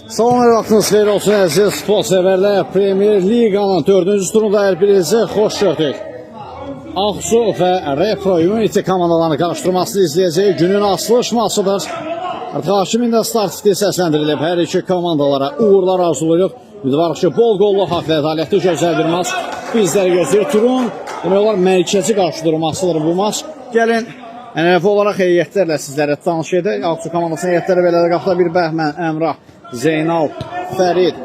Salam vaxtınız xeyir olsun əziz sport sevərlər. Premier Liqanın 4-cü turunda hər birinizi xoş gördük. Ağsu və Repro Unity komandalarını qarşıdurmasını izləyəcək günün açılış maçıdır. Hakimində start fiti səsləndirilib. Hər iki komandalara uğurlar arzulayırıq. Ümidvarıq ki, bol qollu, haqlı, ədalətli, gözəl bir maç bizləri gözləyir. Turun demək olar mərkəzi qarşıdurmasıdır bu maç. Gəlin ənənəvi olaraq heyətlərlə sizlərə tanış edək. Ağsu komandasının heyətləri belədir. Qapıda bir Bəhmən, Əmrah, Zeynal, Fərid,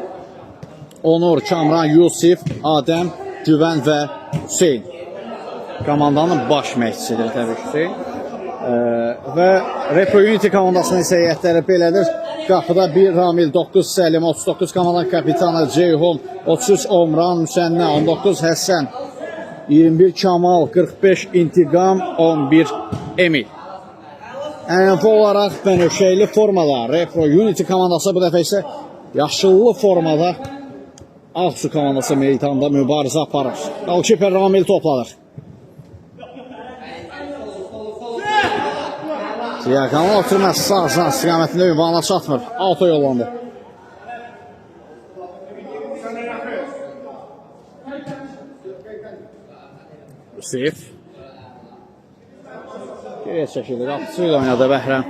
Onur, Kamran, Yusif, Adəm, Güvən və Hüseyin. Komandanın baş məşqçisidir təbii ki. Və Repro Unity komandasının isə heyətləri belədir. Qapıda 1 Ramil, 9 Səlim, 39 komandanın kapitanı Ceyhun, 33 Omran, Müsənnə, 19 Həsən, 21 Kamal, 45 İntiqam, 11 Emil. Ənənəvi olaraq bənövşəkli formada Repro Unity komandası bu dəfə isə yaşıllı formada Ağsu komandası meydanda mübarizə aparır. Qalkiper Ramil topladır. Ziyakanlı oturmaz sağ istiqamətində ünvana çatmır. Auto yollandı. Yusif. Geriyə çəkilir. Qapısı ilə oynadı Bəhrəm.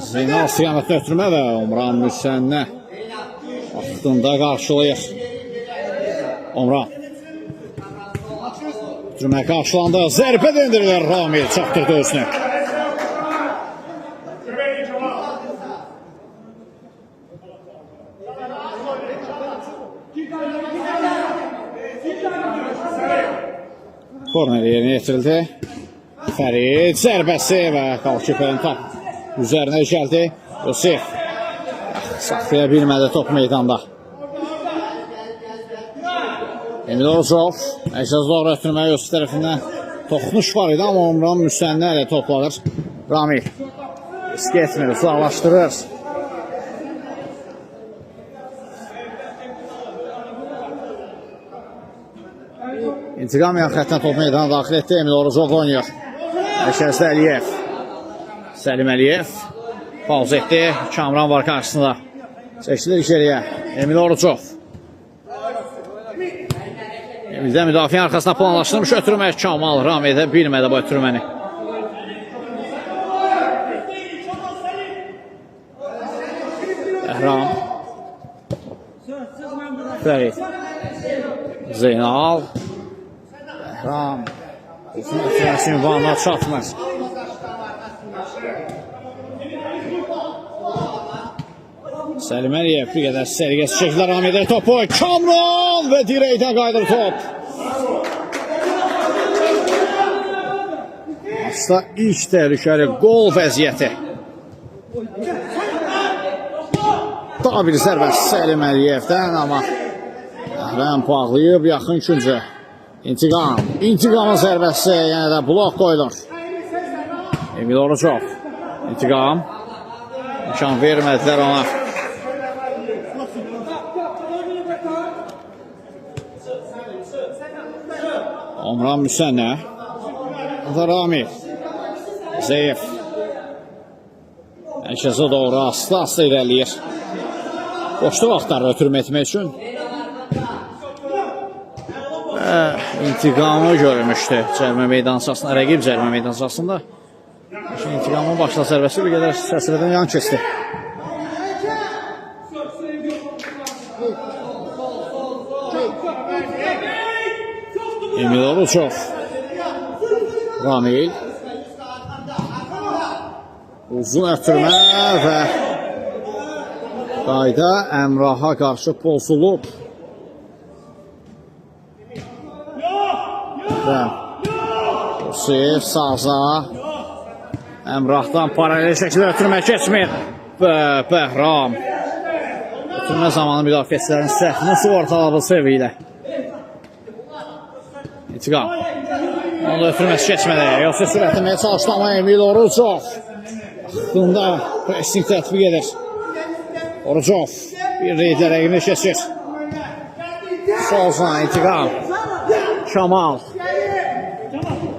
Zeynal istiqamətini ötürmə və Omran Müsənnə vaxtında qarşılayır. Omran. Ötürmə qarşılandı. Zərbə döndürülür. Ramil çatdırdı özünü. Korner yerinə yetirildi. Fərid zərbəsi və qalkiperin top üzərinə gəldi. Yusif saxlaya bilmədi top meydanda. Emil Orcov əksəz doğru ötürməyə Yusif tərəfindən toxunuş var idi, amma Omran Müsənnə ilə toplanır. Ramil risk etmir, uzaqlaşdırır. İntiqam yan xəttinə top meydana daxil etdi. Emil Orcov oynayır. Əşərsə Əliyev. Səlim Əliyev. Pauz etdi. Kamran var qarşısında. Çəkilir geriyə. Emil Orcov. Emildən müdafiə arxasına planlaşdırmış ötürmək. Kamal ram edə bilmədi bu ötürməni. Bəhram. Fərid. Zeynal. Bəhram. Uzun ötürməsi ünvanına çatmır. Səlim Əliyev bir qədər sərgəs çəkilər ram edir topu. Kamran və dirəkdən qaydır top. Asla ilk təhlükəli gol vəziyyəti. Daha bir zərbə Səlim Əliyevdən, amma Bəhrəm bağlayıb yaxın üçüncü. İntiqamın zərbəsi yenə də blok qoyulur. Emil Orcov. İntiqam. İmkan vermədilər ona. Omran Müsənnə. Ramil. Zeyif. Mərkəzə doğru asla irəliyir. Boşlu vaxtları ötürmə etmək üçün. İntiqamı görmüşdü cərmə meydansasında, rəqib cərmə meydansasında. İntiqamın başla zərbəsi bir qədər səsilədən yan keçdi. Emil Orcov. Ramil. Uzun ötürmə və qayda Əmraha qarşı pozulub. Yusif sağza. Əmrahdan paralel şəkildə ötürmə keçmir. Bəhram. Ötürmə zamanı müdafiəçilərin səhvini sığortaladı sevi ilə. İntiqam. Onu da ötürməsi keçmədi. Yoxsa sürətləməyə çalışdı amma Emil Orcov. Vaxtında pressing tətbiq edir. Orcov bir reydlə rəqibini keçir. Solsan intiqam. Şamal.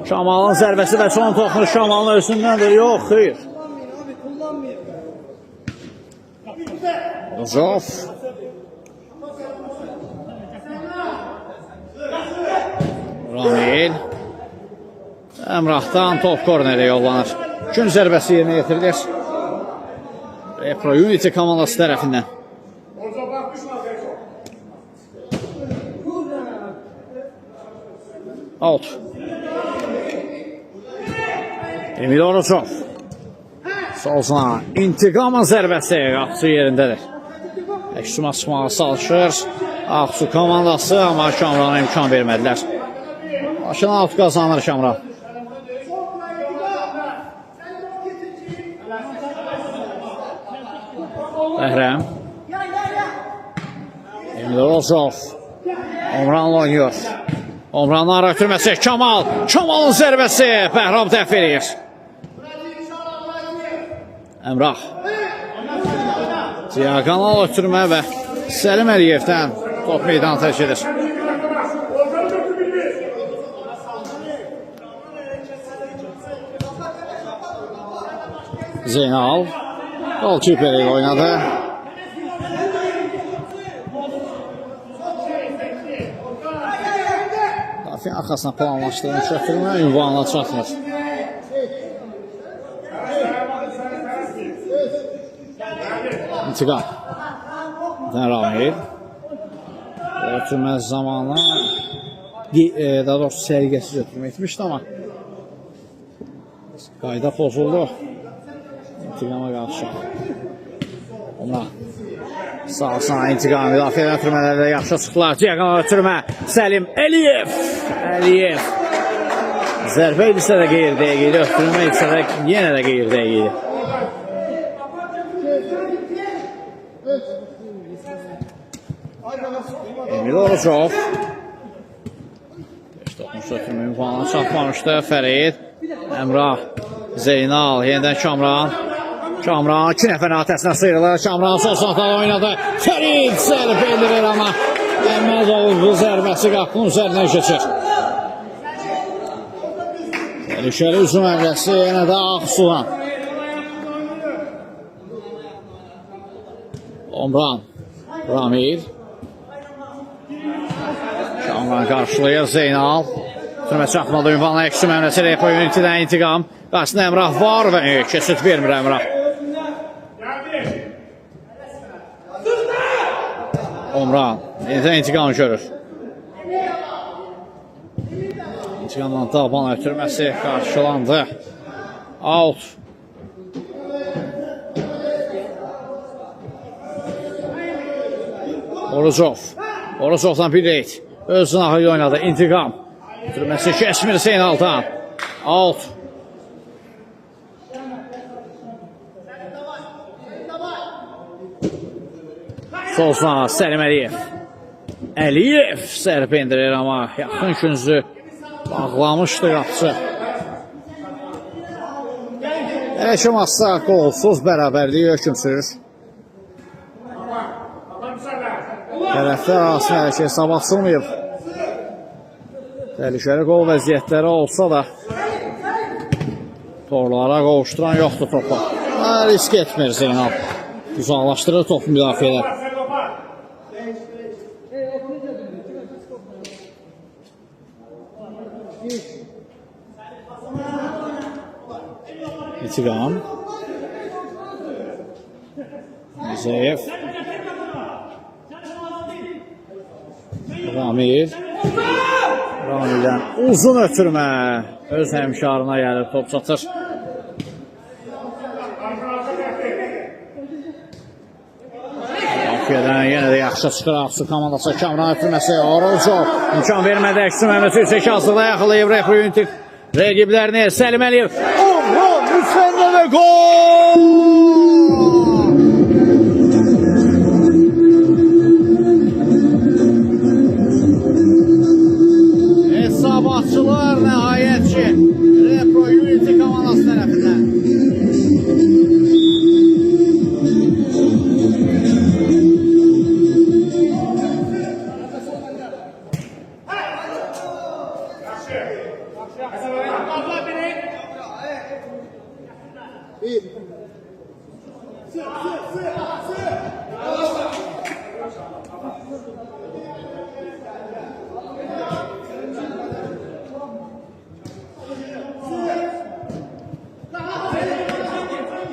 Şamalın zərbəsi və son toxunuş Şamalın özündəndir. Yox, xeyr. Zof. Ramil. Əmrahdan top kornerə yollanır. Gün zərbəsi yerinə getirilir. Repro Unity komandası tərəfindən. Out. Emil Orucov. Solsana. İntiqamın zərbəsi Qapçı yerindədir. Əksuma çıxmağa çalışır. Ağsu komandası, amma Şamrana imkan vermədilər. Başına out qazanır Şamran. Bəhrəm. Emil Orucov. Omranla oynuyor. Omranın ara ötürməsi Kamal. Kamalın zərbəsi Bəhram dəf edir. Əmrah. Diagonal ötürmə və Səlim Əliyevdən top meydanı tərk edir. Zeynal. Golkiper ilə oynadı. Dafiyin arxasına planlaşdırılmış ötürmə ünvanına çatmır. İntiqam. Ramil. Ötürmə zamanı daha doğrusu səliqəsiz ötürmə etmişdi, amma qayda pozuldu. İntiqama qarşı. Ona sağ intiqam müdafiədən ötürmələrdə yaxşı çıxdılar. Diagonal ötürmə Səlim Əliyev. Əliyev. Zərbə idisə də qeyri-dəqiq idi. Ötürmə idisə də yenə də qeyri-dəqiq idi. Emil Orucov. Toxunuş ötürmə ünvanına çatmamışdı. Fərid. Əmrah. Zeynal. Yenidən Kamran. Kamran 2 nəfər atəsinə sıyrılır. Kamran sol saatdan oynadı. Fərid zərbə edilir, amma Əhmədovun zərbəsi qapının üzərinə keçir. Təhlükəli hücum həmləsi yenə də Ağsudan. Omran. Ramil. Kamran qarşılayır Zeynal. Türmə çatmadı ünvanla Əksum həmləsi Repro Unity'dən intiqam. Qarşısında Əmrah var və keçid vermir Əmrah. Omran yenidən intiqamı görür. İntiqamdan Daban ötürməsi qarşılandı. Out. Orucov. Orucovdan bir reyt. Öz sınahı oynadı. İntiqam. Ötürməsi Kəşmir Zeynaldan. Out. Solsana Səlim Əliyev. Əliyev zərbə indirir, amma yaxın küncü bağlamışdı Qapçı. Elə ki, masa qolsuz bərabərliyi hökm sürür. Tərəflər arasında hələ ki hesab açılmayıb. Təhlükəli qol vəziyyətləri olsa da torlara qovuşduran yoxdur topa. Risk etmir Zeynal. Uzaqlaşdırır topu müdafiələr. İntiqam. Mirzəyev. Ramil. Ramildən uzun ötürmə. Öz həmkarına gəlir, top çatır. Müdafiədən yenə də yaxşı çıxır Ağsu komandası. Kamran ötürməsi Orucov. İmkan vermədi Əksum həmləsi 3-2 hazırda yaxalayıb Repro Unity rəqiblərini. Səlim Əliyev. Omran üstəndə və gol! Hesabatçılar nəhayət ki Repro Unity komandası tərəfindən.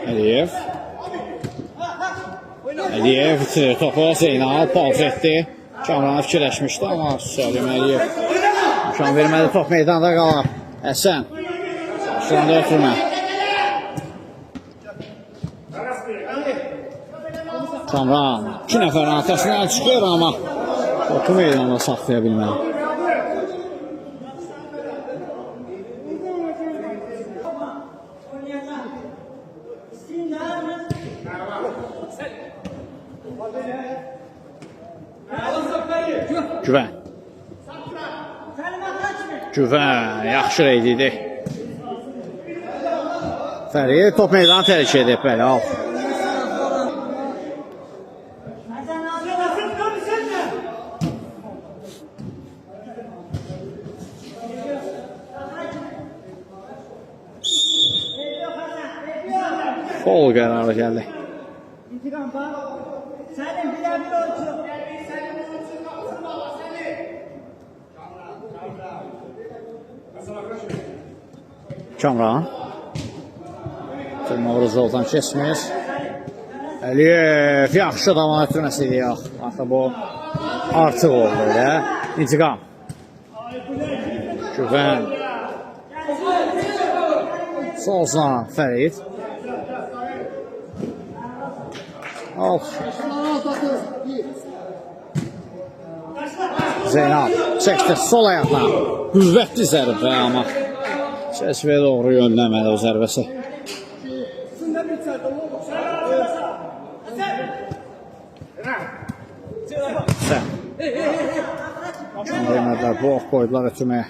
Əliyev. Əliyev itirir topu. Zeynal pauz etdi. Kamran fikirləşmişdi, amma Səlim Əliyev imkan vermədi. Top meydanda qalır. Həsən. Başlarında ötürmə. Kamran 2 nəfərin arxasından çıxır, amma topu meydanda saxlaya bilmədi. Güvən. Güvən, yaxşı reyd idi. Fərid top meydanı tərk edib, bəli, al. Fol qərarı gəldi. Kamran. Tırmavru zoldan kesmir. Əliyev yaxşı davam etdirməsi deyək. Artıq bu artıq oldu elə. İntiqam. Güvən. Solzan Fərid. Al. Zeynal çəkdi sol ayaqla. Qüvvətli zərbə, amma çəsvəyə doğru yönləmədi o zərbəsi. Sən. Demədilər, bu ox qoydular ötürməyə.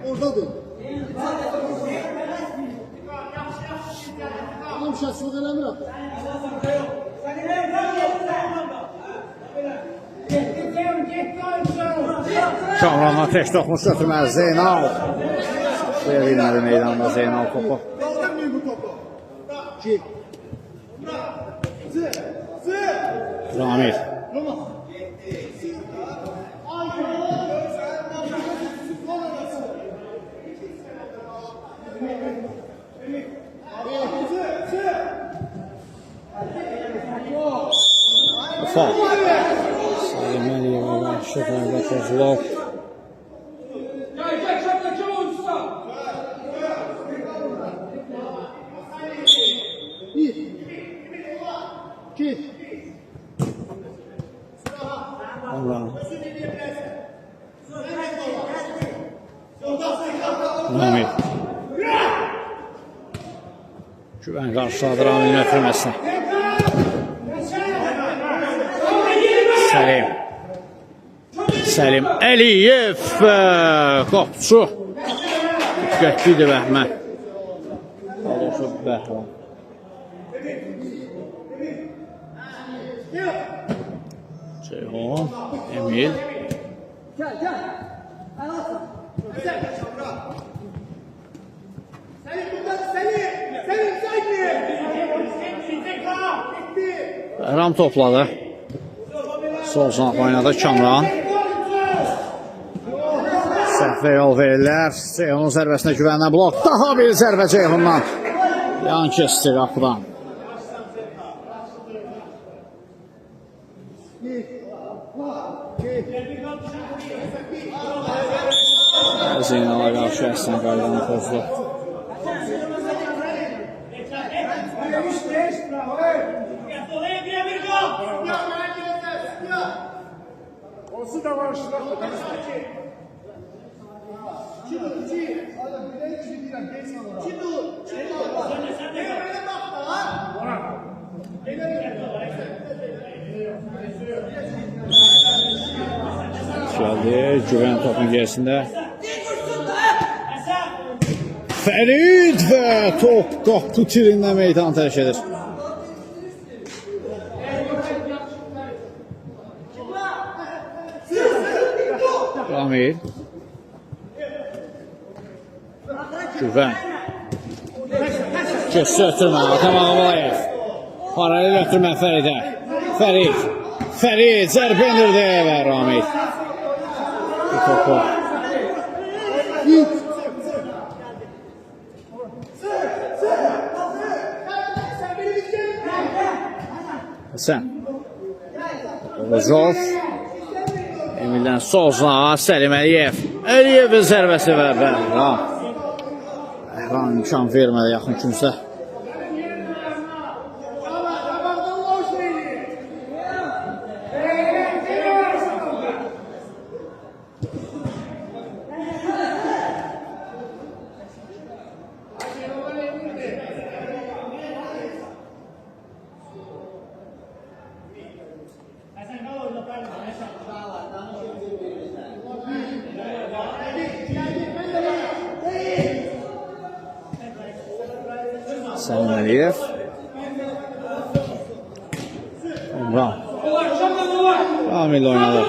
Oradadır. Tamam şahsılık eləmir atı. Kamranla tək toxmuş götürməli Zeynal. Saxlaya bilmədi meydanda Zeynal topu. Kaldırmayın bu topu. Ramil. Fal. Səlim Əliyevə qarşı fərqə pozulur. Ramil. Güvən qarşıladı Ramilin ötürməsini. Səlim Əliyev qopçu. Diqqətlidir Bəhmən. Qalosu Bəhmən. Ceyhun, Emil. Bəhram topladı. Sol sınaq oynadı Kamran. Səhvə yol verirlər. Ceyhunun zərbəsinə güvənlə blok. Daha bir zərbə Ceyhundan. Yan kesti qapıdan. Zeynal'a qarşı əslən qaydanı pozdu. Olsun da var şu dakika. Geldi, Güvən topun gerisində. Fərid və top qapı tirində meydan tərk edir. Ramil. Güvən. Göstü ötürmə. Atam Ağabalayev. Paralel ötürmə Fəridə. Fərid zərbə indirdi və Ramil. Bu topu. Həsən. Rozov. Emildən Sozla, Səlim Əliyev. Əliyevin zərbəsi və Bəhram. Bəhram imkan vermədi yaxın kimsə. Səlim Əliyev. Omran. Ramil oynadı.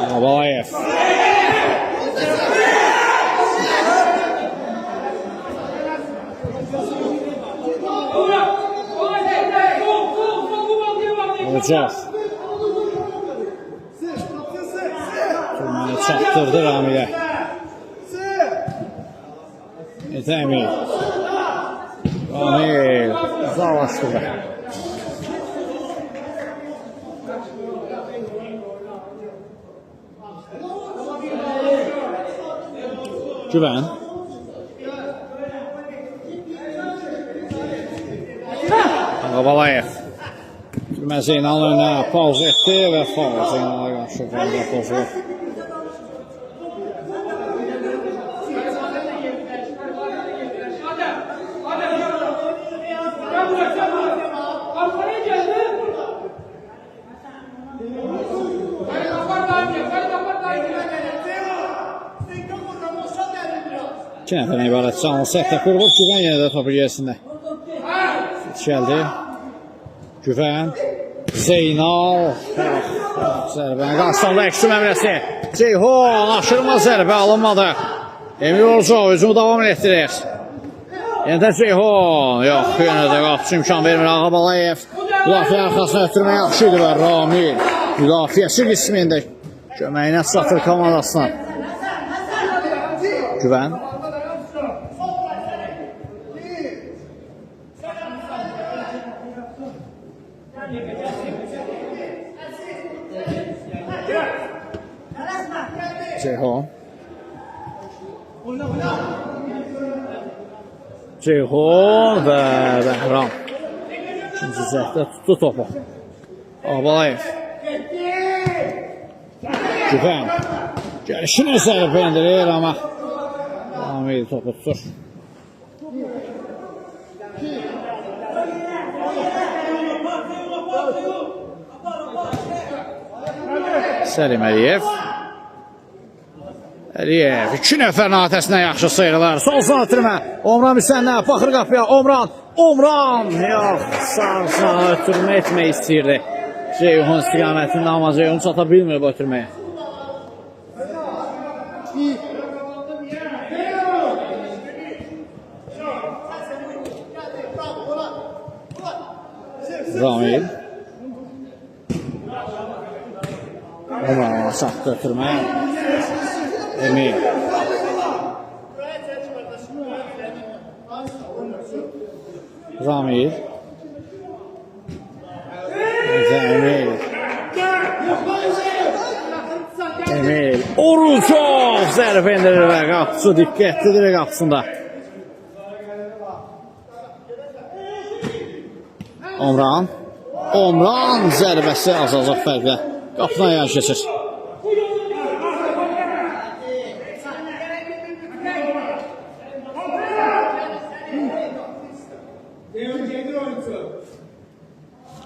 Ağabalayev. Olacaq. Turmanı çatdırdı Ramilə. Emil. Ramil. Uzaqlaşdırdı. Güvən. Ağabalayev. Türmə Zeynal önə pauz etdi və faul Zeynala qarşı qayda pozulur. İki nəfərdən ibarət canlı səhvdə qurulub. Güvən yenə də topu yerisində. Gəldi. Güvən. Zeynal. Zərbəni qarşısında Əksum əmrəsi. Ceyhun. Aşırma zərbə alınmadı. Emil Orcov özümü davam etdirir. Yenə də Ceyhun. Yox, yenə də qapçı imkan vermir Ağabalayev. Müdafiə arxasına ötürmək yaxşı idi və Ramil. Müdafiəsi qismində köməyinə satır komandasına. Güvən. Ceyhun. Ceyhun və Bəhram. İkinci cəhdə tutdu topu. Ağabalayev. Güvən. Gəlişini zərbə indirir, amma Ramil topu tutur. Səlim Əliyev. Əliyev 2 nəfərin atəsinə yaxşı sıyrılar. Sol sağ ötürmə. Omran bir sənə baxır qapıya. Omran. Yox. Sağ ötürmə etmək istəyirdi. Ceyhun istiqamətində, amma Ceyhun çata bilmir bu ötürməyə. Ramil. Omran çatdı ötürmə. Emil. Ramil. Emil. Orucov zərbə indirir və qapısı diqqətlidir qapısında. Omran zərbəsi azacaq fərqlə. Qapına yan keçir.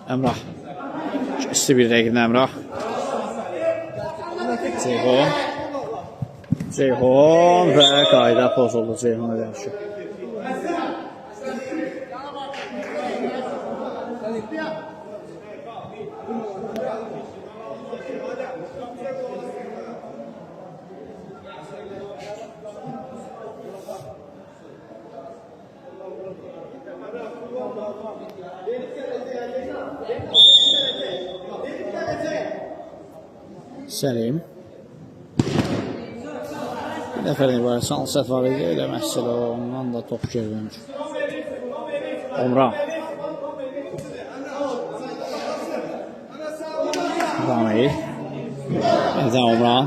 Əmrah. Keçdi bir rəqiblə Əmrah. Ceyhun və qayda pozuldu Ceyhuna qarşı. Səlim. Bir dəfəlik var, Sanset var idi, elə məsələ ondan da top geri dönür. Omran. Ramil. Nədən Omran.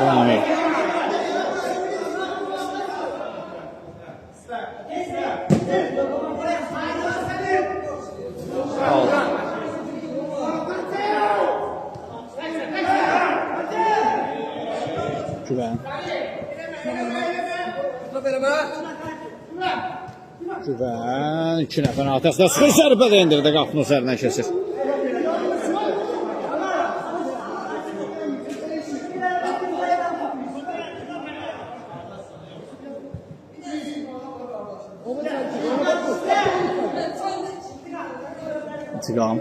Ramil. Güven. Güven. 2 nəfər arasında sıxır zərbə də indirdi, qapının üzərindən keçir. İntiqam.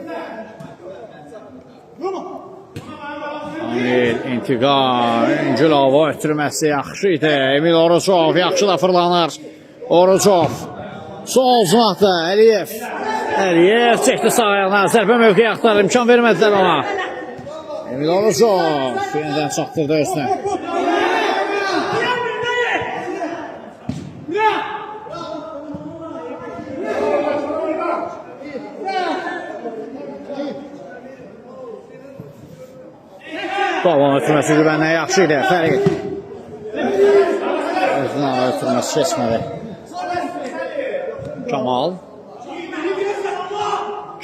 İntiqam. İncil hava ötürməsi yaxşı idi. Emil Orucov yaxşı da fırlanır. Orucov. Son uzunatda Əliyev. Əliyev çəkdi sağ ayağına. Zərbə mövqeyi axtarır. İmkan vermədilər ona. Emil Orucov yenidən çatdırdı özünə. Qalan ötürməsi güvəndən yaxşı idi. Fərid. Özündən ötürməsi keçmədi. Kamal.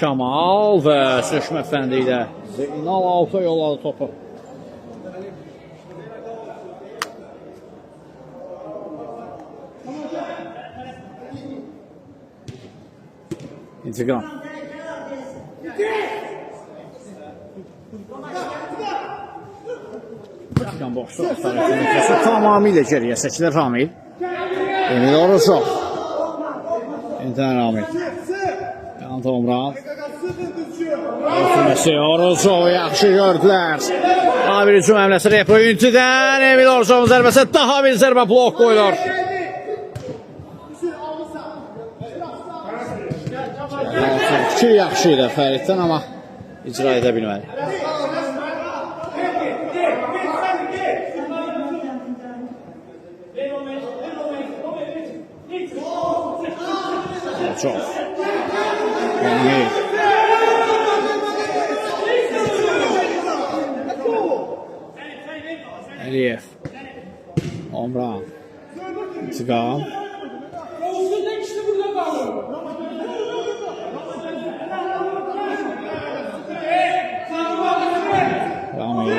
Kamal və sürüşmə fəndi ilə Zeynal alta yolladı topu. İntiqam. İntiqam boşluq tarafını tamamilə geriyə seçilir Ramil. Emil Orucov. İntihar Ramil. Yanında Omran. Ötürməsi Orucov yaxşı gördülər. Daha bir hücum həmləsi Repro Üntidən. Emil Orucovun zərbəsi daha bir zərbə blok qoyulur. Fikir yaxşı idi Fəriddən, amma icra edə bilmədi. Çok. Əliyev. Omran. İntiqam. Ramil.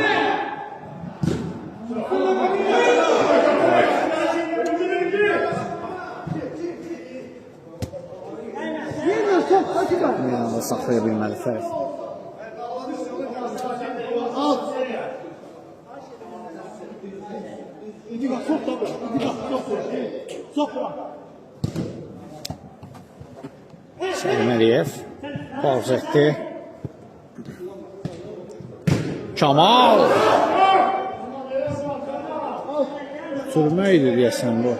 Bir anda saxlaya bilməli Fərid. Səlim Əliyev pauza etdi. Kamal. Sürmə idi deyəsən bu.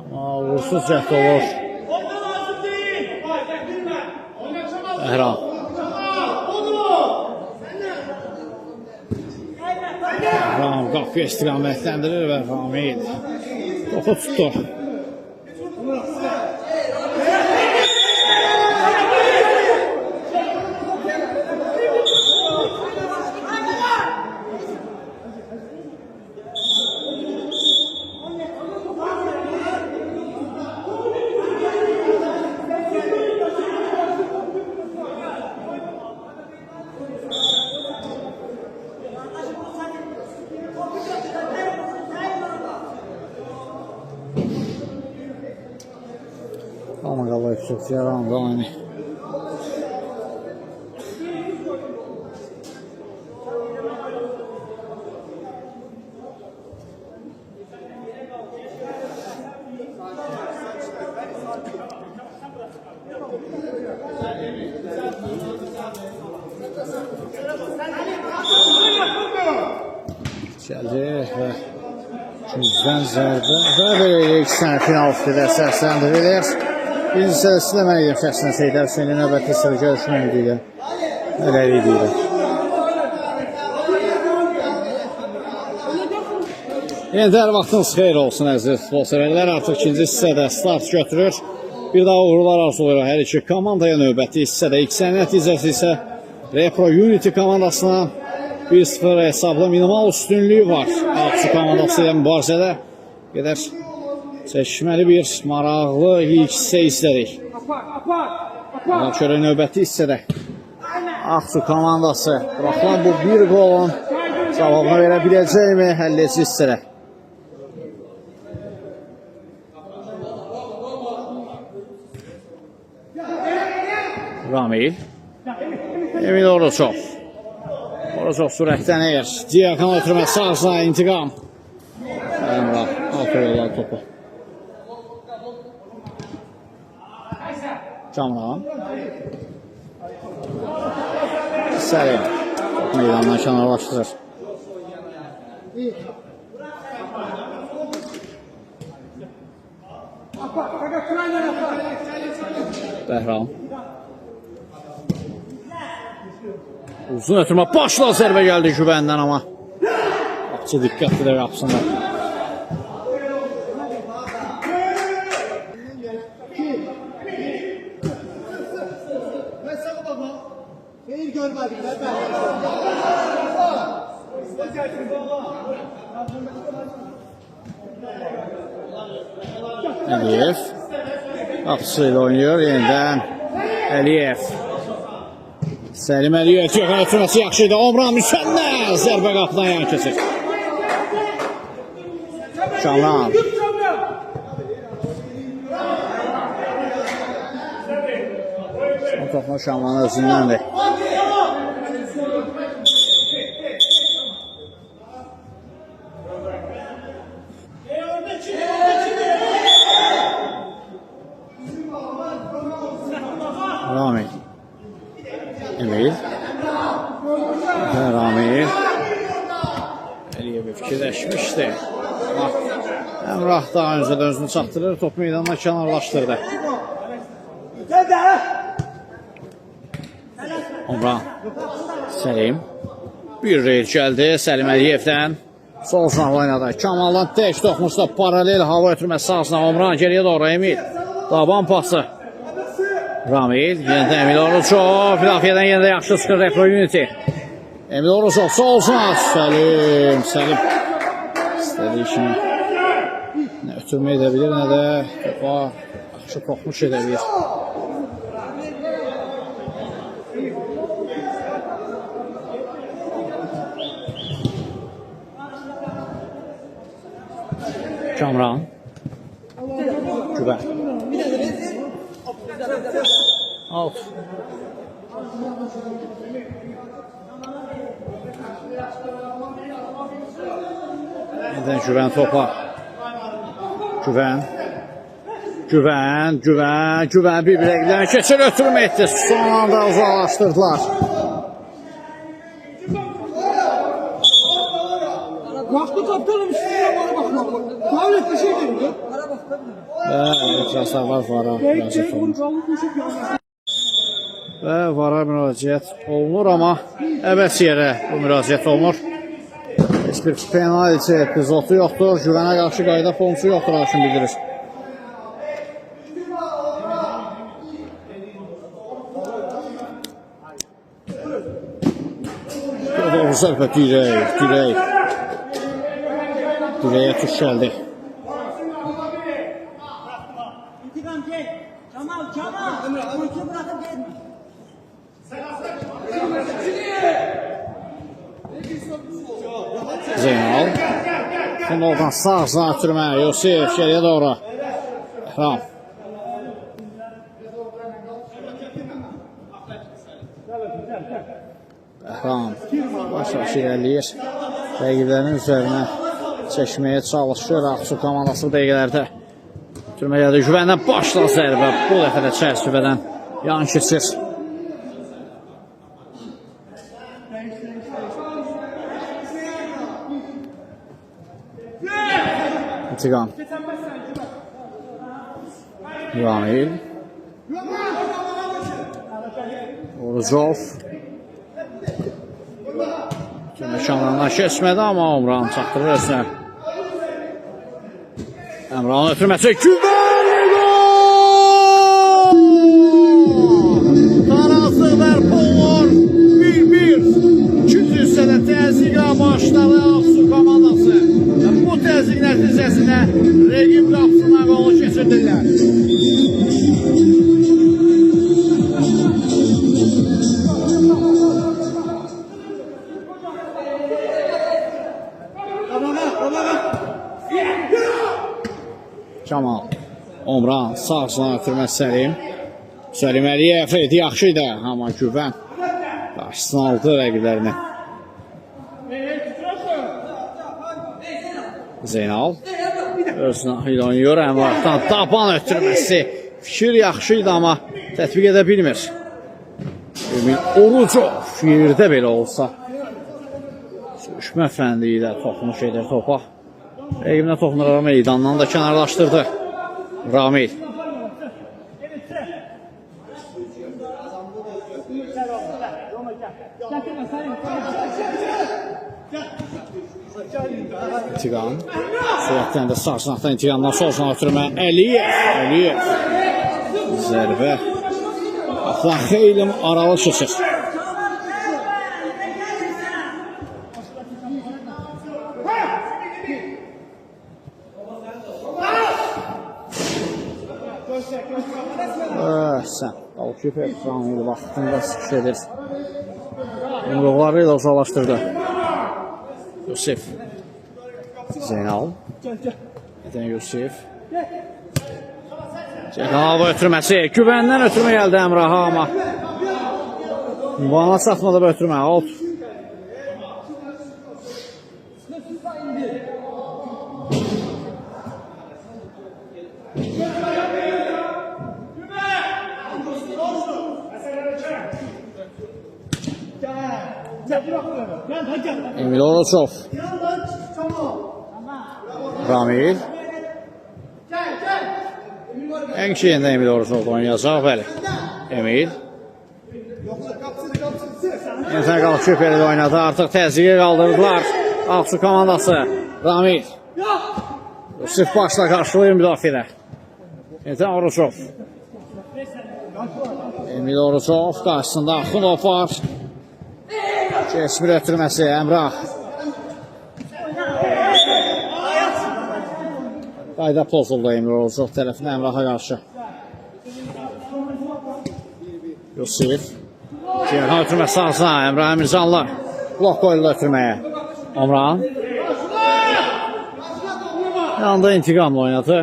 Amma uğursuz cəhd olur. Əhram. Əhram qapıya istiqamətləndirir və Ramil topu tutdu. Ama qala yüksək yarandı aynı. Gəldi və Güzdən zərbə və belə 2 sənə penaltidə səslendirilir. Birinci hissədə Siləməliyyə şəxsinə Seydər Hüseynin növbəti hissədə görüşmək ümidiyle hələlik deyirəm. Yenə vaxtınız xeyir olsun əziz futbol severlər. Artıq ikinci hissədə start götürür. Bir daha uğurlar arzulayırıq hər iki komandaya. Növbəti hissədə ilk hissənin nəticəsi isə Repro Unity komandasına 1-0 hesablı minimal üstünlüyü var. Ağsu komandası ilə mübarizədə qədər çəkişməli bir maraqlı ilk hissə izlədik. Ona görə növbəti hissədə Ağsu komandası buraxılan bu bir qolun cavabını verə biləcəkmi həlledici hissədə? Ramil Emil Oruçov sürətlənir. Diyakan ötürmə sağsına intiqam. Emrah altı yollar topu. Camran Səlim meydandan kənarlaşdırır. Bəhram uzun ötürmə başla zərbə gəldi Güvəndən amma Akçı diqqətli də qapısında. Əliyev qapısı ilə oynuyor yenidən Əliyev. Səlim Əliyev yaxın ötürməsi yaxşı idi. Omran mükəmməl zərbə qapıdan yan keçir. Şamran son toxunu Şamranın özündəndir. Ramil Emil Ramil Əliyev fikirləşmişdi. Əmrah daha öncədə özünü çatdırır. Top meydanına kənarlaşdırdı. Omran Səlim bir reyl gəldi Səlim Əliyevdən. Sol sınavla oynadı. Kamaldan tək toxmuşda paralel hava ötürmə sağ sınav. Omran geriyə doğru Emil. Daban pası. Ramil, yenidən Emil Oruçov, müdafiədən yenə də yaxşı çıxır Repro Unity. Emil Oruçov, sol sınav. Səlim istədiyi kimi nə ötürmə edə bilir, nə də topa yaxşı toxmuş edə bilir. Kamran Güvən out. Yeniden Güvən topa. Güvən bir-bir əqləni keçir, ötürmə etdi. Son anda uzaqlaşdırdılar. Vaxtı tapdalım üstüne bana bakmak. Kavlet bir şey geliyor. İtirazlar var, vara müraciət olunur. Və vara müraciət olunur, amma əbəs yerə bu müraciət olunur. Heç bir penalti epizodu yoxdur. Güvənə qarşı qayda pozuntusu yoxdur, hakim bildirir. Doğru zərbə dirəyə tuş gəldi. Zeynal Fundoldan sağ ötürmə Yusif geriyə doğru Bəhram baş-baş irəliyir. Rəqiblərinin üzərinə çəkməyə çalışır. Ağsu komandası bu dəqiqələrdə ötürmə gəldi. Güvəndən başla zərbə. Bu dəfə də çərçivədən yan keçir. İntiqam. Ramil. Orucov. Mekanlarından keçmədi, amma Omran çatdırır özünə. Əmrahın ötürməsi güvənli gol! Tarazlıqlar Polor 1-1. İkinci hissədə təzyiqə başladı Aksu komandası. Bu təzyiq nəticəsində rəqib qapısına qolu keçirdirlər. Kamal, Omran, sağ-sağ ötürməz Səlim. Səlim Əliyev, yaxşı idi, amma güvən qarşısını aldı rəqiblərini. Zeynal, özünə xil oynayır, Əmrahdan taban ötürməsi. Fikir yaxşı idi, amma tətbiq edə bilmir. Emil Orucov, yerdə belə olsa. Sürüşmə fəndi ilə toxunuş edir topa. Rəqibinə toxunur, meydandan da kənarlaşdırdı. Ramil. İntiqam. Sürətdən də sağ sınaqdan İntiqamdan sol sınaq ötürmə. Əliyev. Zərbə. Atılan xeyli aralı keçir. Sən, Alkiper Ramil vaxtında sıkış edir. Yumruqları ilə uzaqlaşdırdı. Yusif. Zeynal. Edən Yusif. Cəqalava ötürməsi. Güvəndən ötürmə gəldi Əmraha, amma Vana satmada da ötürmə. Out. Emil Orucov. Ramil. Ən kişiyində Emil Orucov oynayacaq, bəli. Emil. Ensar Qalçıperi də oynadı, artıq təzyiqə qaldırdılar. Aksu komandası. Ramil. Yusuf başla qarşılayır müdafiədə. Ensar Orucov. Emil Orucov qarşısında Axunov var. Kesmir ötürməsi Əmrah. Qayda pozuldu Emil Orucov tərəfinə Əmraha qarşı. Yusuf. Ceyhan ötürməsi sağsına Əmrah Əmircanlı. Blok qoyuldu ötürməyə. Omran. Yanında İntiqamla oynadı.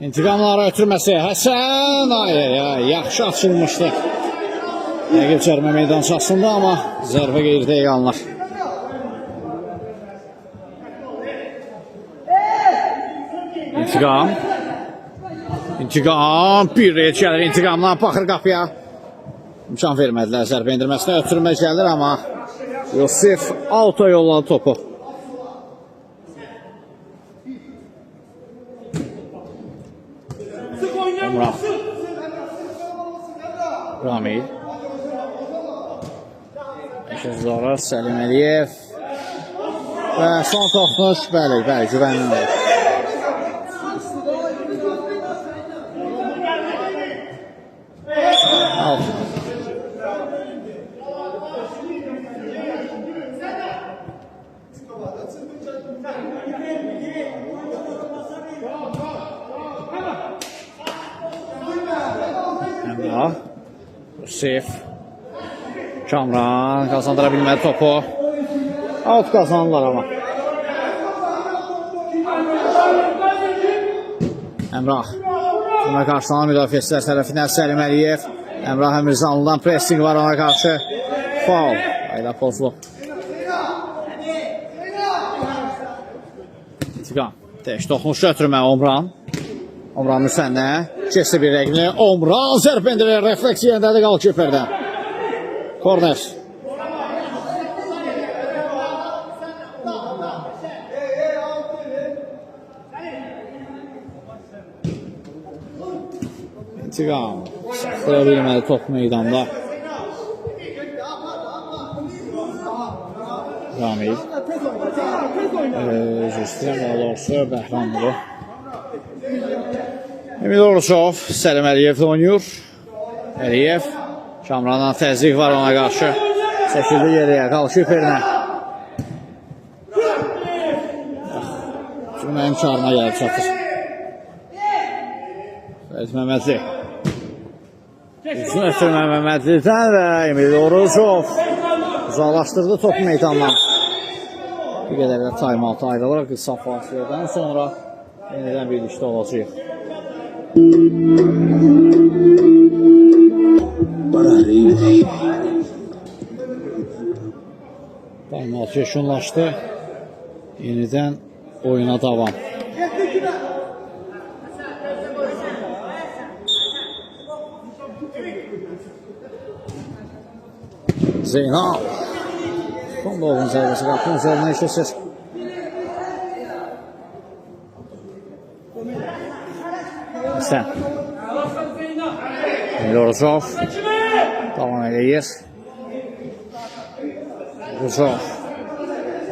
İntiqamlara ötürməsi. Həsən. Yaxşı açılmışdı. Rəqib cərmə meydançasında, amma zərbə qeyridə qalınır. İntiqam. Bir reyt gəlir İntiqamdan, baxır qapıya. İmkan vermədilər zərbə indirməsinə. Ötürmə gəlir, amma Yusuf auto yolladı topu. Omran. Ramil. Sonra Səlim Əliyev. Və son toxunuş, bəli, güvənli olur. Əmrah. Yusuf. Kamran kazandıra bilmədi topu. Out kazanırlar amma. Əmrah. Buna qarşılanan müdafiəçilər tərəfindən Səlim Əliyev. Əmrah Əmircanlıdan pressing var ona qarşı. Faul. Ayda pozulub. İntiqam. Dəş toxunuşu ötürmə Omran. Omran Müsənnə. Keçdi bir rəqibini. Omran zərb endirir. Refleks yerindədir Qalkiperdən. Korner. İntiqam. Saxlaya bilmədi top meydanda. Ramil. Üzr istəyirəm, daha doğrusu Bəhramlı. Emil Oruçov, Səlim Əliyev oynayır. Əliyev. Kamrandan təzyiq var ona qarşı. Çəkildi geriyə, qalışır Perinə. Mənim karına gəlib çatır. Fərid Məmmədli. Uzun ötürmə Məmmədlidən və Emil Oruçov uzaqlaşdırdı topu meydandan. Bir qədər də time-out ayrılır qısa fasilədən sonra yenidən birlikdə olacaq. Time-out yekunlaşdı. Yenidən oyuna davam. Zeynal. Kondovun zərbəsi qapının üzərinə keçir. Sən. Emil Oruçov. Davam eləyir. Oruçov.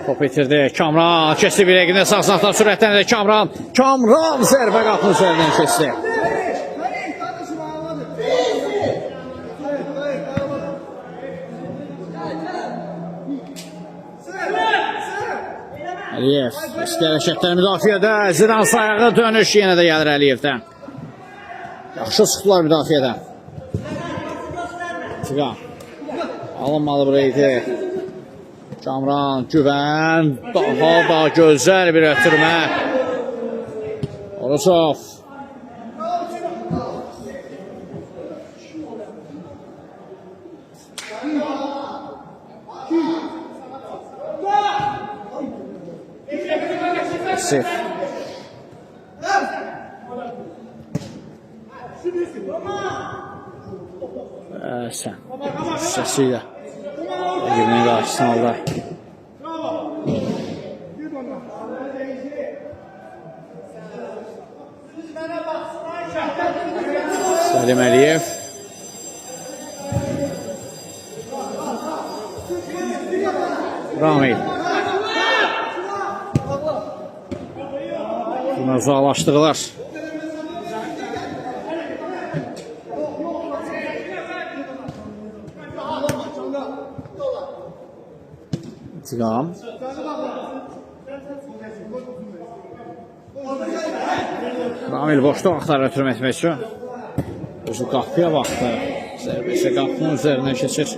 Top itirdi. Kamran keçdi bir əqində sağ sınaqdan sürətlənir. Kamran zərbə qapının üzərindən keçdi. Əliyev, eski hərəkətlər müdafiədə, Zidan sayağı dönüş yenə də gəlir Əliyevdən. Yaxşı çıxdılar müdafiədən. İntiqam. Alınmalı buraydı. Kamran, Güvən, daha da gözəl bir ötürmə. Oruçov. Sif. Sən. Səsiyle. Əgirinin qarşısını aldı. Səlim Əliyev. Ramil. Bunu uzaqlaşdırırlar. İntiqam. Ramil boşluq axtarır ötürüm etmək üçün. Özü qapıya baxdı. Zərbəsi qapının üzərinə keçir.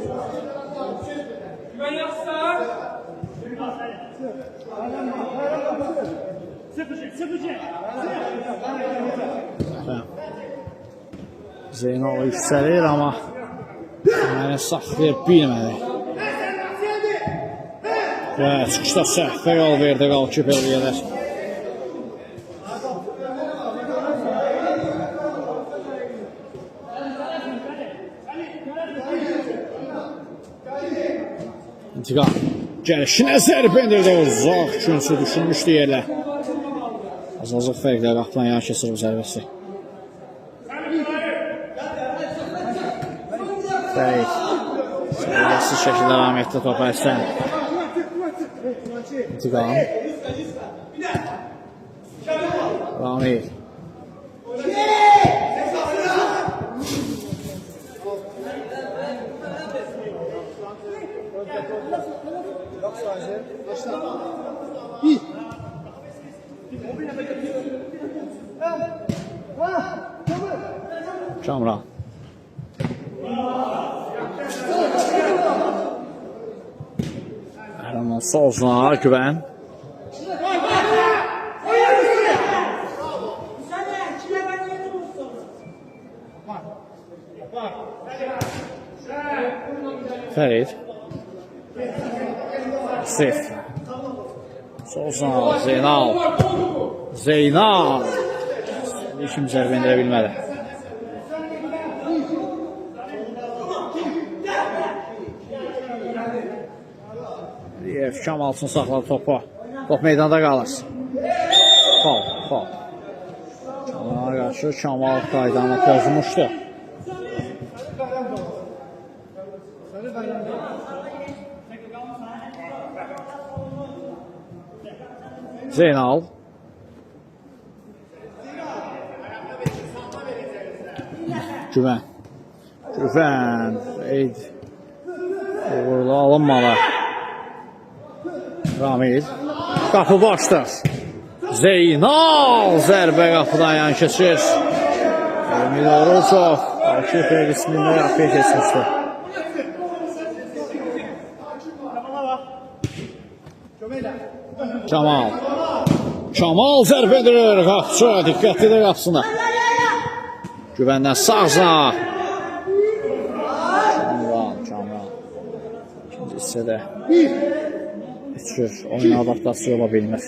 Zeynal yüksəlir, amma məni saxlaya bilmədi. Və çıxışda səhvə yol verdi qalkiperliyələr. İntiqam. Gəlişinə zərbə indirdi, uzaq künsü düşünmüşdü yerlə. Azazlıq fərqlə qapıdan yan keçir bu zərbəsi. Fərid. Səviyyəsiz şəkildə davam etdi topa Əsən. İntiqam. Ramil. Kamran. Ərəman solzuna Güvən. Fərid. Sif. Solzuna Zeynal. Zeynal. Heç kim zərbə indirə bilmədi. Kam alsın saxladı topu. Top meydanda qalır. Fal. Kamran'a qarşı Kamal qaydanı pozmuşdu. Zeynal. Güvən. Güvən. Uğurlu alınmalı. Ramil. Qapı başdır. Zeynal. Zərbə qapıdan yan keçir. Emil Oruzov. Akif qismində qapıya keçmişdir. Kamal. Kamal zərbə edilir. Qapçı diqqətlidir qapısına. Güvəndən sağza. Kamran. İkinci hissədə içir. Oyun adaptasiya ola bilmir.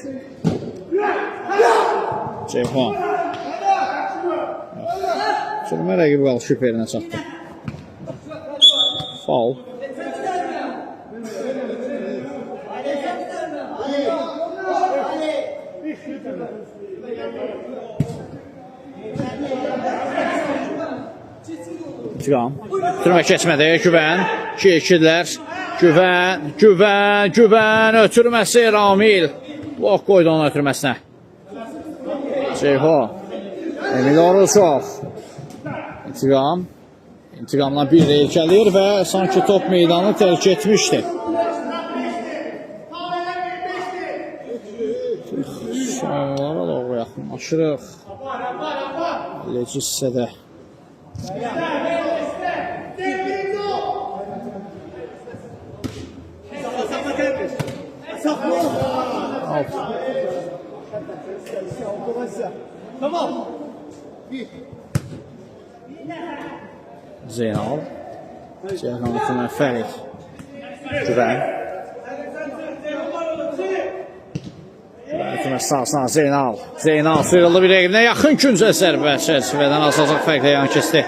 Ceyhon. Sürmə rəqib qalıb şüperinə çatdı. Faul. İntiqam. Türmə keçmədi. Güvən. 2-2-dilər. Güvən. Ötürməsi Ramil. Blok qoydu onun ötürməsinə. Ceyhon. Emil Oruzov. İntiqam. İntiqamdan bir də ilkələyir və sanki top meydanı tərk etmişdi. Sonlara doğru yaxınlaşırıq. 50-ci hissədə. Tamam. Zeynal. Ceyhan Tümə Fərid. Güvən. Güvən Tümə sağsına Zeynal. Zeynal sıyrıldı bir rəqibinə yaxın küncə zərbə çərçivədən azazıq fərqlə yan keçdi.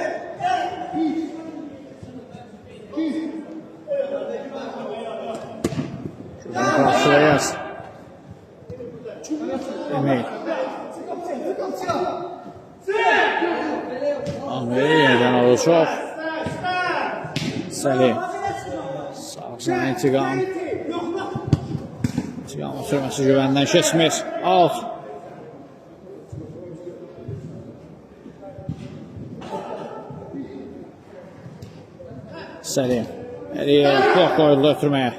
Güvən qarşılayız. Emil. Amir yeniden Oruzov. Səlim. Sağsına İntiqam. İntiqamın sürməsi güvəndən keçmir. Out. Səlim. Əliyə blok qoyuldu ötürməyə.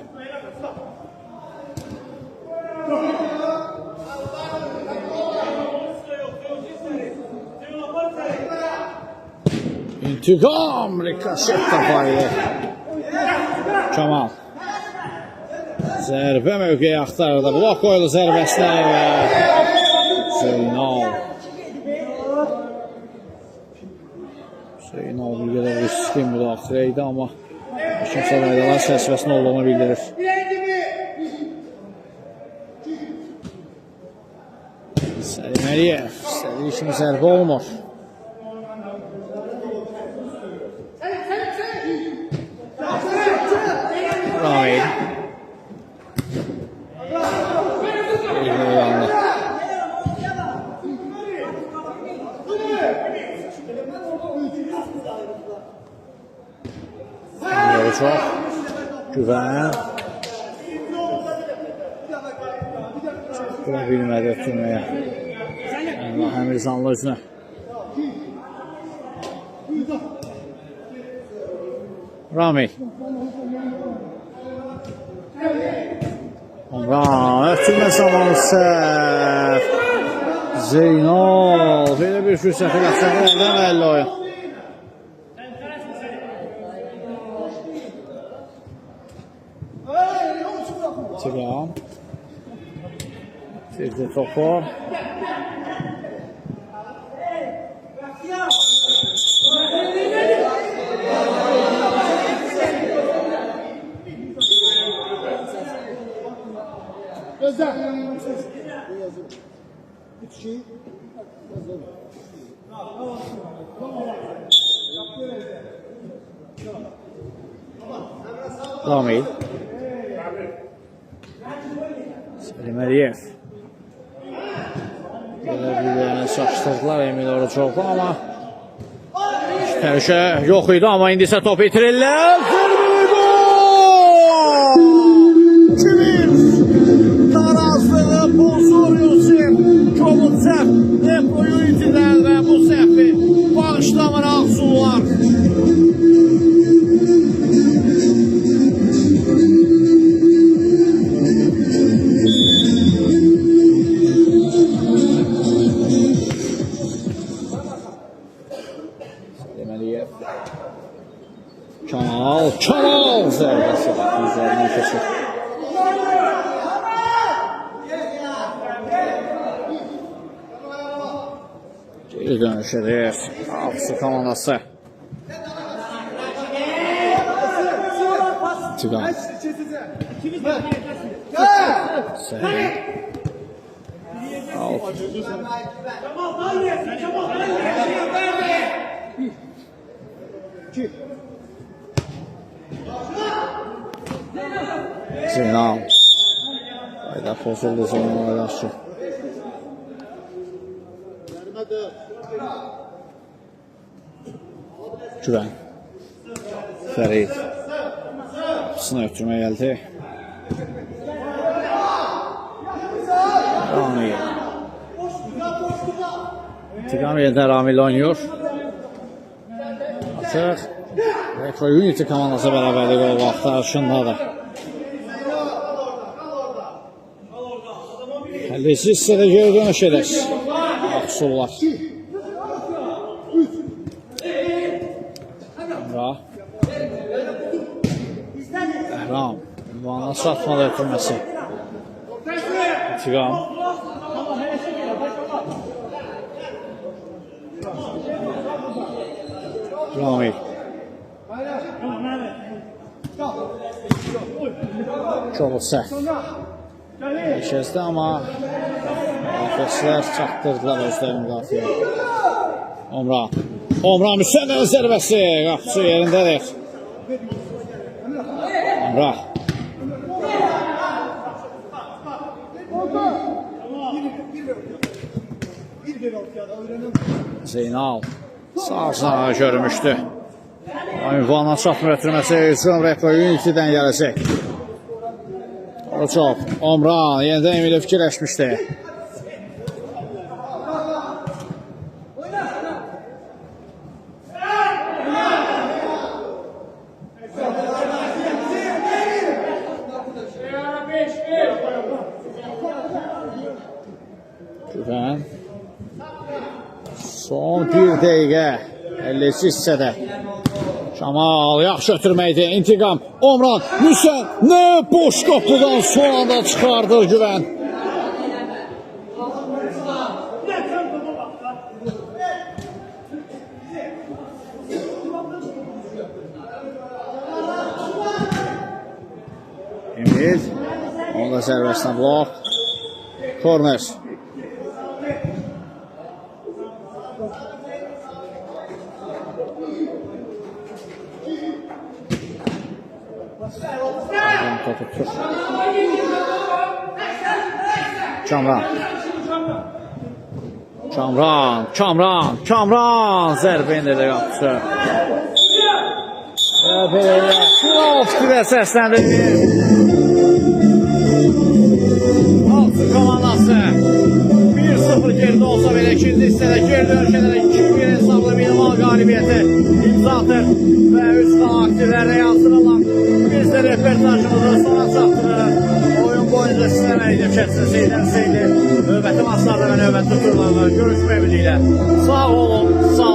İntiqam. Rikaşet tapayı. Kamal. Zərbə mövqeyi axtardı. Blok qoyuldu zərbəsinə və Zeynal. Zeynal bir qədər riskli müdaxilə idi, amma kimsə qaydalar çərçivəsində olduğunu bildirir. Səlim Əliyev. İstədiyi kimi zərbə olmur. Ramil. Oruzov. Güvən. Buna bilmədi ötürməyə. Həmirzanlı özünə. Ramil. Ötürmə zamanı səhv. Zeynal. Belə bir fürsəti qaçırdı. Əldən əlli oyun. İntiqam. Sirdi topu. Gözler. Ramil. Səlim Əliyev. Bir-birini çaşdırdılar Emil Orucovla, amma təhlükə yox idi, amma indi isə top itirirlər. Zərbəli gol! Kimin tarazlığı pozur Yusif Kobud səhv Reproyu itidən və bu səhvi bağışlamır Ağsular. Kamal zərbəsi üzərinə keçir. Geri dönüş edir Ağsu komandası. Tigan. Səhv. Out. Zeynal. Hayda pozuldu Zeynal Aydaşçı. Güven. Fərid. Qapısını ötürmə gəldi. Rami. Tiqam yerdən Rami ilə oynuyor. Artıq Retro Unity komandası bərabərlik o vaxt arşındadır. Həllisi hissədə geri dönüş edək. Ağsular. Əhram. Ünvana çatmadı ötürməsi. Tiqam. Rami. Çok səhv. Keçəzdə, amma müdafiəçilər çatdırdılar özləri müdafiəyə. Omran müsəndən zərbəsi. Qapıcı yerindədir. Omran. Zeynal. Sağ görmüşdü. Ünvana çatmır ötürməsi üçün Retro Unity'dən gələcək. Orucov, Omran yenidən Emil'e fikirləşmişdi. Güven. Son bir dəqiqə 50 hissədə. Kamal yaxşı ötürməkdi. İntiqam. Omran. Müsən. Ne boş qapıdan son anda çıxardır Güven. Emil. Onda zərbəsinə blok. Korner. Kamran zərbəni də yaptı. Belə Şurovski'də səsləndirdi. Ağsu komandası 1-0 geride olsa belə ikinci hissədə geri dönüş edərək 2-1 hesablı minimal qalibiyyəti imza atır və üst aktivlərə yansırırlar. Biz də reportajımızı sona çatdırırıq. Oyun boyunca sizlərlə edib keçsin Seydən Seyli. Növbəti maçlarda və növbəti turlarla görüşmək ümidilə. Sağ olun, sağ olun.